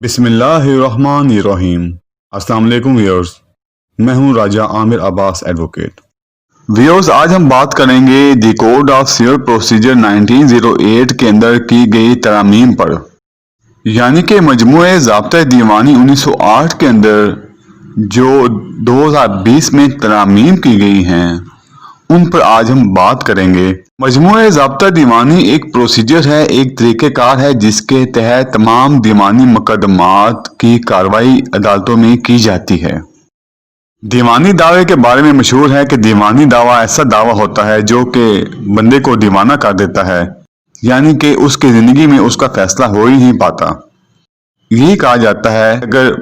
बिस्मिल्लाहिर्रहमानिर्रहीम। अस्सलाम वालेकुम व्यूअर्स, मैं हूं राजा आमिर अब्बास एडवोकेट। व्यूअर्स, आज हम बात करेंगे the code of civil procedure 1908 के अंदर की गई तरमीम पर, यानी कि मजमूए ज़ाब्ता दीवानी 1908 के अंदर जो 2020 में तरमीम की गई हैं उन पर आज हम बात करेंगे। मजमूए ज़ाब्ता दीवानी एक प्रोसीजर है, एक तरीक़ेकार है जिसके तहत तमाम दीवानी मुकदमात की कार्रवाई अदालतों में की जाती है। दीवानी दावे के बारे में मशहूर है कि दीवानी दावा ऐसा दावा होता है जो कि बंदे को दीवाना कर देता है, यानी कि उसकी ज़िंदगी में उसका फैसला हो ही नहीं पाता। यही कहा जाता है अगर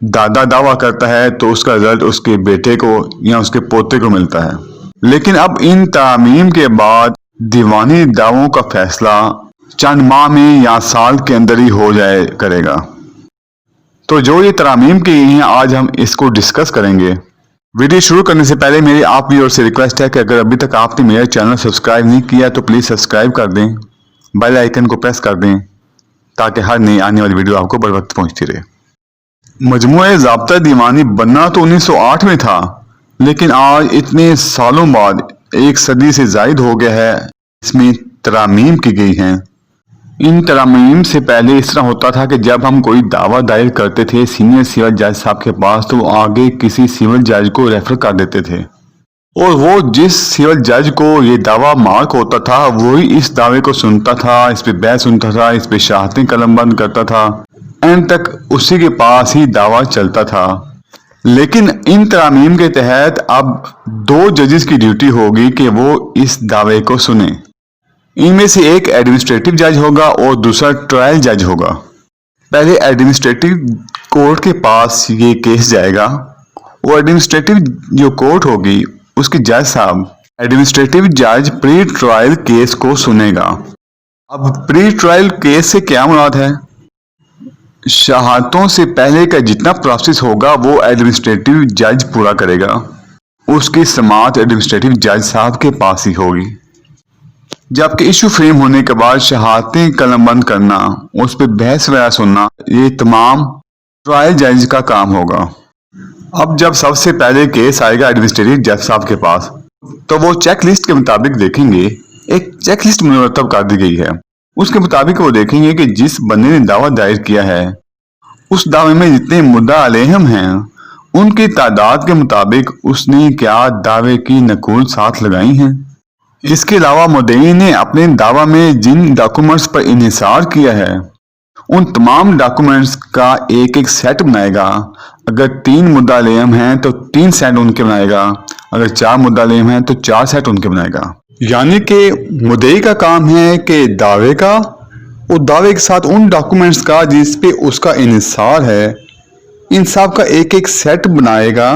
दादा दावा करता है तो उसका रिजल्ट उसके बेटे को या उसके पोते को मिलता है। लेकिन अब इन तरमीम के बाद दीवानी दावों का फैसला चंद माह में या साल के अंदर ही हो जाए करेगा। तो जो ये तरमीम की गई हैं आज हम इसको डिस्कस करेंगे। वीडियो शुरू करने से पहले मेरी आप व्यूअर्स से रिक्वेस्ट है कि अगर अभी तक आपने मेरा चैनल सब्सक्राइब नहीं किया तो प्लीज़ सब्सक्राइब कर दें, बेल आइकन को प्रेस कर दें ताकि हर नई आने वाली वीडियो आपको बर वक्त पहुँचती रहे। मजमूए ज़ाब्ता दीवानी बनना तो 1908 में था, लेकिन आज इतने सालों बाद एक सदी से ज़ायद हो गया है इसमें तरमीम की गई हैं। इन तरमीम से पहले इस तरह होता था कि जब हम कोई दावा दायर करते थे सीनियर सिविल जज साहब के पास तो वो आगे किसी सिविल जज को रेफर कर देते थे और वो जिस सिविल जज को ये दावा मार्क होता था वही इस दावे को सुनता था, इस पे बहस सुनता था, इस पे शहादतें कलमबंद करता था, एंड तक उसी के पास ही दावा चलता था। लेकिन इन तरमीम के तहत अब दो जजेस की ड्यूटी होगी कि वो इस दावे को सुने। इनमें से एक एडमिनिस्ट्रेटिव जज होगा और दूसरा ट्रायल जज होगा। पहले एडमिनिस्ट्रेटिव कोर्ट के पास ये केस जाएगा और एडमिनिस्ट्रेटिव जो कोर्ट होगी उसके जज साहब एडमिनिस्ट्रेटिव जज प्री ट्रायल केस को सुनेगा। अब प्री ट्रायल केस से क्या मुराद है? शहादतों से पहले का जितना प्रोसेस होगा वो एडमिनिस्ट्रेटिव जज पूरा करेगा, उसकी समाअत एडमिनिस्ट्रेटिव जज साहब के पास ही होगी। जबकि इशू फ्रेम होने के बाद शहादतें कलमबंद करना, उस पर बहस वगैरह सुनना, ये तमाम ट्रायल जज का काम होगा। अब जब सबसे पहले केस आएगा एडमिनिस्ट्रेटिव जज साहब के पास तो वो चेक लिस्ट के मुताबिक देखेंगे, एक चेक लिस्ट मुरतब कर दी गई है, उसके मुताबिक वो देखेंगे कि जिस बंदे ने दावा दायर किया है उस दावे में जितने मुद्दा अलैहम हैं उनकी तादाद के मुताबिक उसने क्या दावे की नकूल साथ लगाई हैं। इसके अलावा मुद्दई ने अपने दावा में जिन डॉक्यूमेंट्स पर इन्हिसार किया है उन तमाम डॉक्यूमेंट्स का एक एक सेट बनाएगा। अगर 3 मुद्दा अलैहम हैं तो 3 सेट उनके बनाएगा, अगर 4 मुद्दा अलैहम हैं तो 4 सेट उनके बनाएगा। यानी कि मुद्दई का काम है कि दावे का और दावे के साथ उन डॉक्यूमेंट्स का जिस पे उसका इन्हिसार है, इन सब का एक एक सेट बनाएगा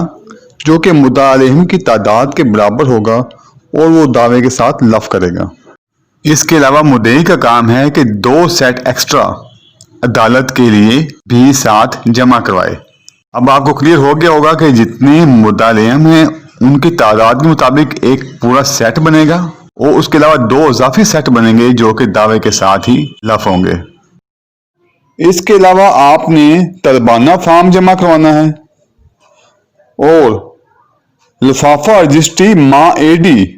जो कि मुद्दा अलैहम की तादाद के बराबर होगा और वो दावे के साथ लफ करेगा। इसके अलावा मुद्दई का काम है कि 2 सेट एक्स्ट्रा अदालत के लिए भी साथ जमा करवाए। अब आपको क्लियर हो गया होगा कि जितने मुद्दा अलैहम हैं उनकी तादाद के मुताबिक एक पूरा सेट बनेगा और उसके अलावा 2 इजाफी सेट बनेंगे जो कि दावे के साथ ही लफ होंगे। इसके अलावा आपने तलबाना फॉर्म जमा करवाना है और लिफाफा रजिस्ट्री माँ एडी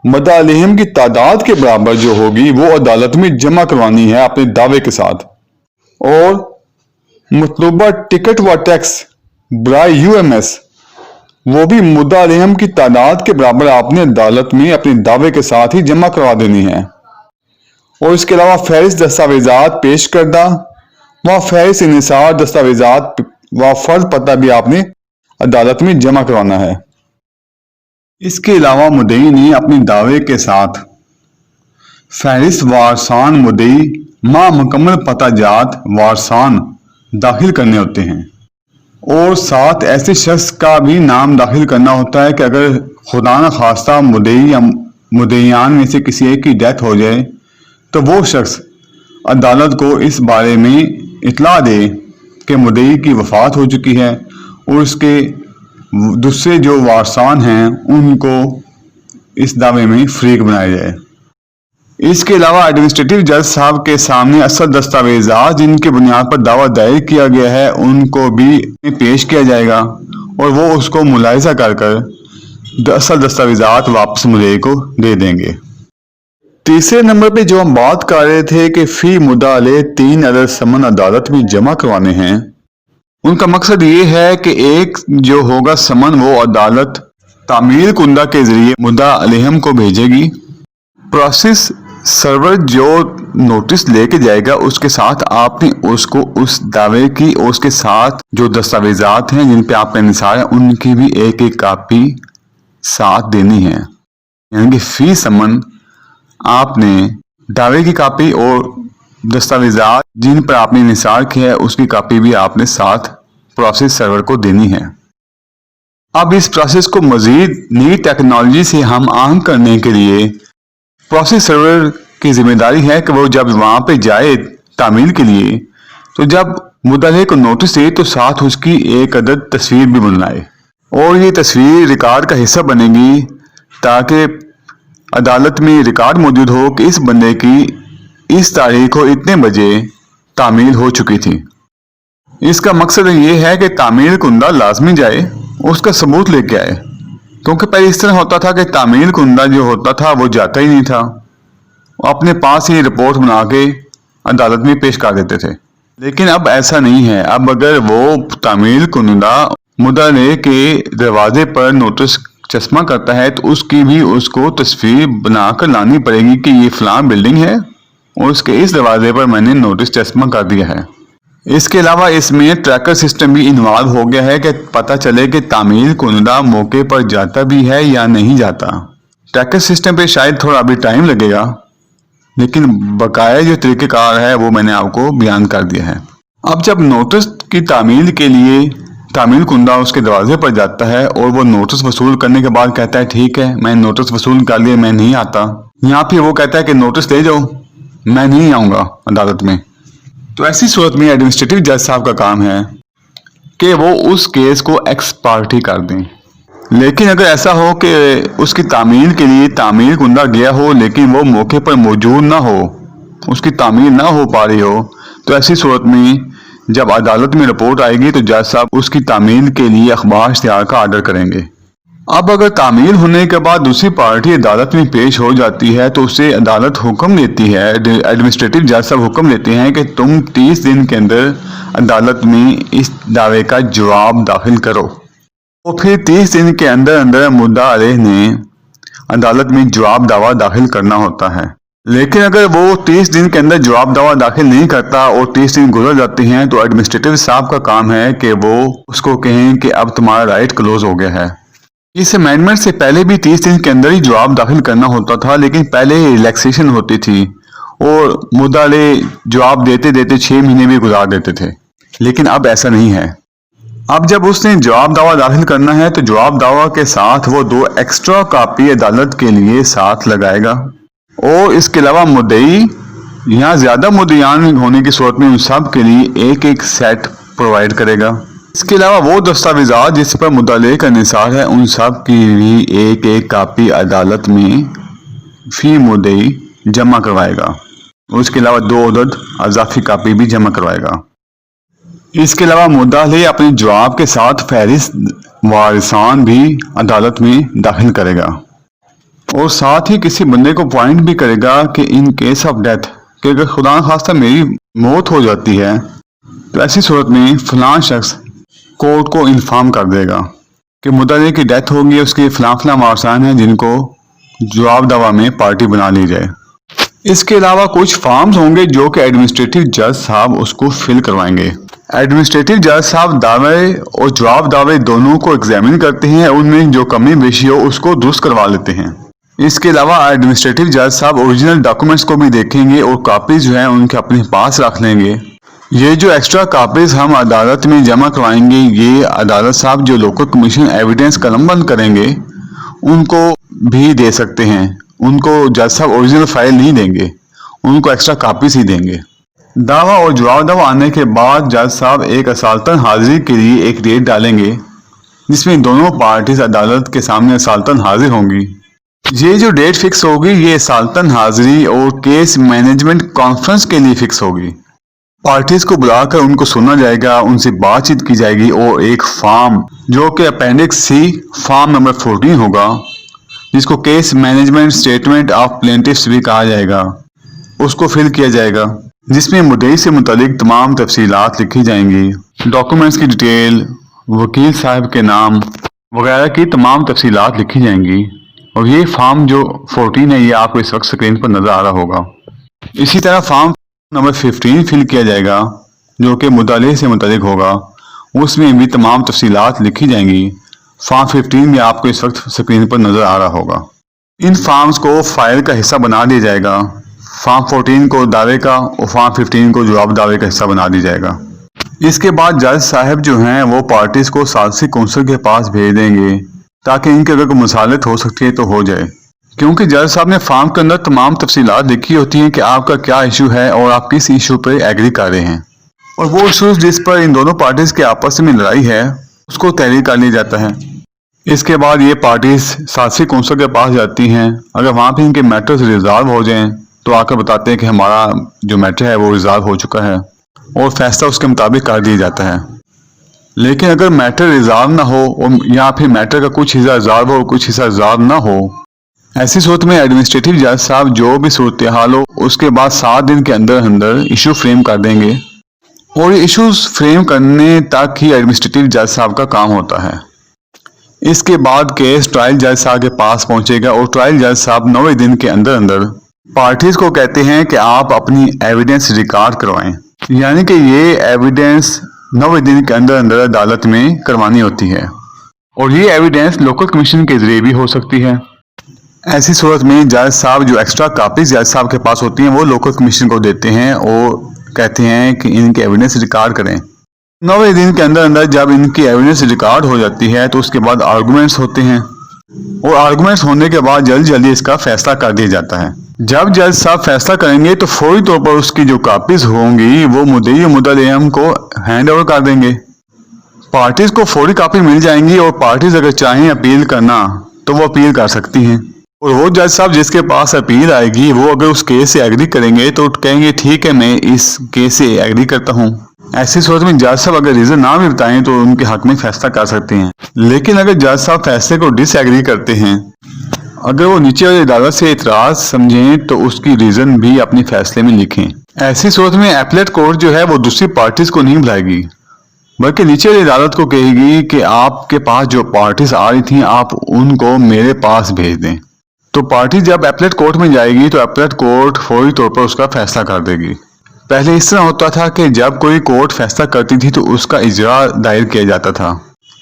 मुद्दा अलैहम की तादाद के बराबर जो होगी वो अदालत में जमा करवानी है अपने दावे के साथ, और मतलूबा टिकट व टैक्स बराए यूएमएस वो भी मुद्दा अलैहम की तादाद के बराबर आपने अदालत में अपने दावे के साथ ही जमा करवा देनी है। और इसके अलावा फहरिस्त दस्तावेजात पेश करदा व फहरिस्त इन्हिसार दस्तावेजात व फर्ज पता भी आपने अदालत में जमा करवाना है। इसके अलावा मुद्दई ने अपने दावे के साथ फहरिस्त वारसान मुद्दई मां मुकम्मल पता जात वारसान दाखिल करने होते हैं और साथ ऐसे शख्स का भी नाम दाखिल करना होता है कि अगर खुदा न खास्ता मुद्दई या मुद्दईयान में से किसी एक की डेथ हो जाए तो वो शख्स अदालत को इस बारे में इतला दे कि मुद्दई की वफात हो चुकी है और उसके दूसरे जो वारसान हैं उनको इस दावे में फरीक बनाया जाए। اس کے علاوہ ایڈمنسٹریٹو جج صاحب کے سامنے اصل دستاویزات جن کی بنیاد پر دعویٰ دائر کیا گیا ہے ان کو بھی پیش کیا جائے گا اور وہ اس کو ملاحظہ کر اصل دستاویزات واپس مدعی کو دے دیں گے۔ تیسرے نمبر پہ جو ہم بات کر رہے تھے کہ فی مدعا علیہ 3 عدد سمن عدالت میں جمع کروانے ہیں، ان کا مقصد یہ ہے کہ ایک جو ہوگا سمن وہ عدالت تعمیل کنندہ کے ذریعے مدعا علیہم کو بھیجے گی۔ پروسیس سرور جو نوٹس لے کے جائے گا اس کے ساتھ آپ نے اس کو اس دعوے کی اور اس کے ساتھ جو دستاویزات ہیں جن پہ آپ کا انحصار ہے ان کی بھی ایک ایک کاپی ساتھ دینی ہے، یعنی کہ فی سمن آپ نے دعوے کی کاپی اور دستاویزات جن پر آپ نے انحصار کیا ہے اس کی کاپی بھی آپ نے ساتھ پروسیس سرور کو دینی ہے۔ اب اس پروسیس کو مزید نئی ٹیکنالوجی سے ہم آہنگ کرنے کے لیے پروسیس سرور کی ذمہ داری ہے کہ وہ جب وہاں پہ جائے تعمیل کے لیے تو جب مدعے کو نوٹس دے تو ساتھ اس کی ایک عدد تصویر بھی بنائے اور یہ تصویر ریکارڈ کا حصہ بنے گی تاکہ عدالت میں ریکارڈ موجود ہو کہ اس بندے کی اس تاریخ کو اتنے بجے تعمیل ہو چکی تھی۔ اس کا مقصد یہ ہے کہ تعمیل کنندہ لازمی جائے اس کا ثبوت لے کے آئے، کیونکہ پہلے اس طرح ہوتا تھا کہ تعمیل کنندہ جو ہوتا تھا وہ جاتا ہی نہیں تھا، اپنے پاس ہی رپورٹ بنا کے عدالت میں پیش کر دیتے تھے، لیکن اب ایسا نہیں ہے۔ اب اگر وہ تعمیل کنندہ مدعے کے دروازے پر نوٹس چسپاں کرتا ہے تو اس کی بھی اس کو تصویر بنا کر لانی پڑے گی کہ یہ فلاں بلڈنگ ہے اور اس کے اس دروازے پر میں نے نوٹس چسپاں کر دیا ہے۔ اس کے علاوہ اس میں ٹریکر سسٹم بھی انوالو ہو گیا ہے کہ پتہ چلے کہ تعمیل کنندہ موقع پر جاتا بھی ہے یا نہیں جاتا۔ ٹریکر سسٹم پہ شاید تھوڑا ابھی ٹائم لگے گا، لیکن بقایا جو طریقہ کار ہے وہ میں نے آپ کو بیان کر دیا ہے۔ اب جب نوٹس کی تعمیل کے لیے تعمیل کنندہ اس کے دروازے پر جاتا ہے اور وہ نوٹس وصول کرنے کے بعد کہتا ہے ٹھیک ہے میں نوٹس وصول کر لیا میں نہیں آتا، یہاں پھر وہ کہتا ہے کہ نوٹس دے جاؤ میں نہیں آؤں گا عدالت میں، تو ایسی صورت میں ایڈمنسٹریٹو جج صاحب کا کام ہے کہ وہ اس کیس کو ایکس پارٹی کر دیں۔ لیکن اگر ایسا ہو کہ اس کی تعمیل کے لیے تعمیل کنندہ گیا ہو لیکن وہ موقع پر موجود نہ ہو، اس کی تعمیل نہ ہو پا رہی ہو، تو ایسی صورت میں جب عدالت میں رپورٹ آئے گی تو جج صاحب اس کی تعمیل کے لیے اخبار اشتہار کا آرڈر کریں گے۔ اب اگر تعمیل ہونے کے بعد دوسری پارٹی عدالت میں پیش ہو جاتی ہے تو اسے عدالت حکم دیتی ہے، ایڈمنسٹریٹو جج صاحب حکم دیتے ہیں کہ تم 30 دن کے اندر عدالت میں اس دعوے کا جواب داخل کرو، اور پھر 30 دن کے اندر مدعا علیہ نے عدالت میں جواب دعویٰ داخل کرنا ہوتا ہے۔ لیکن اگر وہ 30 دن کے اندر جواب دعویٰ داخل نہیں کرتا اور 30 دن گزر جاتے ہیں تو ایڈمنسٹریٹو صاحب کا کام ہے کہ وہ اس کو کہیں کہ اب تمہارا رائٹ کلوز ہو گیا ہے۔ اس امینڈمنٹ سے پہلے بھی 30 دن کے اندر ہی جواب داخل کرنا ہوتا تھا، لیکن پہلے ریلیکسیشن ہوتی تھی اور مدعا علیہ جواب دیتے دیتے 6 مہینے بھی گزار دیتے تھے، لیکن اب ایسا نہیں ہے۔ اب جب اس نے جواب دعویٰ داخل کرنا ہے تو جواب دعویٰ کے ساتھ وہ 2 ایکسٹرا کاپی عدالت کے لیے ساتھ لگائے گا، اور اس کے علاوہ مدعی یہاں زیادہ مدعیان ہونے کی صورت میں ان سب کے لیے ایک ایک سیٹ پرووائڈ کرے گا۔ اس کے علاوہ وہ دستاویزات جس پر مدعا کا انحصار ہے ان سب کی بھی ایک ایک کاپی عدالت میں فی مدعی جمع کروائے گا، اس کے علاوہ 2 عدد اضافی کاپی بھی جمع کروائے گا۔ اس کے علاوہ مدعا اپنے جواب کے ساتھ فہرست وارثان بھی عدالت میں داخل کرے گا، اور ساتھ ہی کسی بندے کو پوائنٹ بھی کرے گا کہ ان کیس آف ڈیتھ کہ اگر خدا نخواستہ میری موت ہو جاتی ہے تو ایسی صورت میں فلاں شخص کورٹ کو انفارم کر دے گا کہ مدعا کی ڈیتھ ہوگی، اس کے فلاں وارثان ہیں جن کو جواب دعویٰ میں پارٹی بنا لی جائے۔ اس کے علاوہ کچھ فارمز ہوں گے جو کہ ایڈمنسٹریٹو جج صاحب اس کو فل کروائیں گے۔ ایڈمنسٹریٹو جج صاحب دعوے اور جواب دعوے دونوں کو ایگزامن کرتے ہیں، ان میں جو کمی بیشی ہو اس کو درست کروا لیتے ہیں۔ اس کے علاوہ ایڈمنسٹریٹو جج صاحب اوریجنل ڈاکومنٹس کو بھی دیکھیں گے اور کاپیز جو ہیں ان کے اپنے پاس رکھ لیں گے۔ یہ جو ایکسٹرا کاپیز ہم عدالت میں جمع کروائیں گے یہ عدالت صاحب جو لوکل کمیشن ایویڈنس قلم بند کریں گے ان کو بھی دے سکتے ہیں، ان کو جج صاحب اوریجنل فائل نہیں دیں گے، ان کو ایکسٹرا کاپیز ہی دیں گے۔ دعویٰ اور جواب دعویٰ آنے کے بعد جج صاحب ایک اصالتاً حاضری کے لیے ایک ڈیٹ ڈالیں گے جس میں دونوں پارٹیز عدالت کے سامنے اصالتاً حاضر ہوں گی، ये जो डेट फिक्स होगी ये साल्तन हाजिरी और केस मैनेजमेंट कॉन्फ्रेंस के लिए फिक्स होगी। पार्टीज को बुलाकर उनको सुना जाएगा, उनसे बातचीत की जाएगी और एक फॉर्म जो कि अपेंडिक्स सी फॉर्म नंबर 14 होगा, जिसको केस मैनेजमेंट स्टेटमेंट ऑफ प्लेंटिफ्स भी कहा जाएगा, उसको फिल किया जाएगा, जिसमें मुद्दई से मुतालिक तमाम तफसीलात लिखी जाएंगी, डॉक्यूमेंट्स की डिटेल, वकील साहब के नाम वगैरह की तमाम तफसीलात लिखी जाएंगी। और ये फॉर्म जो 14 है ये आपको इस वक्त स्क्रीन पर नजर आ रहा होगा। इसी तरह फॉर्म नंबर 15 फिल किया जाएगा जो कि मुताले से मुतालिक होगा, उसमें भी तमाम तफसीलात लिखी जाएंगी। फॉर्म 15 भी आपको इस वक्त स्क्रीन पर नजर आ रहा होगा। इन फॉर्म्स को फाइल का हिस्सा बना दिया जाएगा। फॉर्म 14 को दावे का और फॉर्म 15 को जवाब दावे का हिस्सा बना दिया जाएगा। इसके बाद जज साहब जो हैं वो पार्टीज को सालसी कौंसिल के पास भेज देंगे ताकि इनके अगर कोई मसालत हो सकती है तो हो जाए, क्योंकि जज साहब ने फॉर्म के अंदर तमाम तफसीलात लिखी होती हैं कि आपका क्या इशू है और आप किस इशू पर एग्री कर रहे हैं, और वो इशूज जिस पर इन दोनों पार्टीज के आपस में लड़ाई है उसको तहरीर कर लिया जाता है। इसके बाद ये पार्टीज सालसी कौंसिल के पास जाती हैं। अगर वहाँ पे इनके मैटर्स रिजॉल्व हो जाएं तो आकर बताते हैं कि हमारा जो मैटर है वो रिजॉल्व हो चुका है और फैसला उसके मुताबिक कर दिया जाता है। लेकिन अगर मैटर रिजॉल्व ना हो और या फिर मैटर का कुछ हिस्सा रिजॉल्व हो कुछ हिस्सा रिजॉल्व ना हो, ऐसी सूरत में एडमिनिस्ट्रेटिव जज साहब जो भी सूरत हाल हो उसके बाद 7 दिन के अंदर अंदर इशू फ्रेम कर देंगे, और इश्यूज फ्रेम करने तक ही एडमिनिस्ट्रेटिव जज साहब का काम होता है। इसके बाद केस ट्रायल जज साहब के पास पहुंचेगा और ट्रायल जज साहब 9 दिन के अंदर अंदर पार्टीज को कहते हैं कि आप अपनी एविडेंस रिकॉर्ड करवाएं, यानी कि ये एविडेंस 9 दिन के अंदर अंदर अदालत में करवानी होती है, और ये एविडेंस लोकल कमीशन के जरिए भी हो सकती है। ऐसी सूरत में जज साहब जो एक्स्ट्रा कापीज जज साहब के पास होती हैं वो लोकल कमीशन को देते हैं और कहते हैं कि इनकी एविडेंस रिकॉर्ड करें। 9 दिन के अंदर अंदर जब इनकी एविडेंस रिकॉर्ड हो जाती है तो उसके बाद आर्गूमेंट्स होते हैं, और आर्गूमेंट्स होने के बाद जल्दी जल्दी इसका फैसला कर दिया जाता है। जब जज साहब फैसला करेंगे तो फौरी तौर पर उसकी जो कापीज होंगी वो मुद्दई और मुद्दल को हैंड ओवर कर देंगे। पार्टीज को फौरी कापी मिल जाएंगी और पार्टीज अगर चाहें अपील करना तो वो अपील कर सकती हैं, और वो जज साहब जिसके पास अपील आएगी वो अगर उस केस से एग्री करेंगे तो कहेंगे ठीक है मैं इस केस से एग्री करता हूँ। ऐसी सूरत में जज साहब अगर रीजन ना भी बताएं तो उनके हक में फैसला कर सकते हैं। लेकिन अगर जज साहब फैसले को डिसएग्री करते हैं, अगर वो नीचे वाली अदालत से इतराज समझें तो उसकी रीजन भी अपने फैसले में लिखें। ऐसी सूरत में एपलेट कोर्ट जो है वो दूसरी पार्टीज को नहीं बुलाएगी बल्कि नीचे वाली अदालत को कहेगी कि आपके पास जो पार्टीज आ रही थी आप उनको मेरे पास भेज दें। तो पार्टी जब एपलेट कोर्ट में जाएगी तो एपलेट कोर्ट फौरी तौर पर उसका फैसला कर देगी। पहले इस तरह होता था कि जब कोई कोर्ट फैसला करती थी तो उसका इजरा दायर किया जाता था,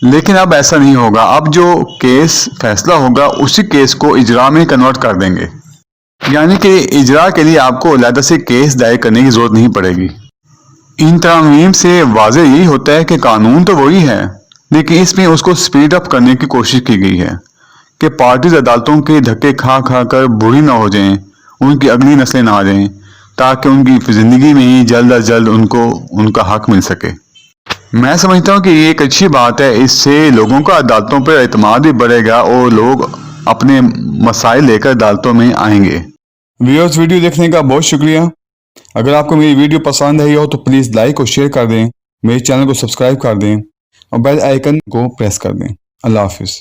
लेकिन अब ऐसा नहीं होगा। अब जो केस फैसला होगा उसी केस को इजरा में कन्वर्ट कर देंगे, यानी कि इजरा के लिए आपको अलग से केस दायर करने की जरूरत नहीं पड़ेगी। इन तरमीम से वाज़ेह यही होता है कि कानून तो वही है लेकिन इसमें उसको स्पीड अप करने की कोशिश की गई है कि पार्टीज अदालतों के धक्के खा खा कर बूढ़ी ना हो जाएं, उनकी अगली नस्लें ना आ जाएं, ताकि उनकी जिंदगी में ही जल्द अज जल्द उनको उनका हक मिल सके। मैं समझता हूँ कि ये एक अच्छी बात है, इससे लोगों का अदालतों पर एतमाद भी बढ़ेगा और लोग अपने मसाइल लेकर अदालतों में आएंगे। व्यूअर्स, वीडियो देखने का बहुत शुक्रिया। अगर आपको मेरी वीडियो पसंद आई हो तो प्लीज़ लाइक और शेयर कर दें, मेरे चैनल को सब्सक्राइब कर दें और बेल आइकन को प्रेस कर दें। अल्लाह हाफिज़।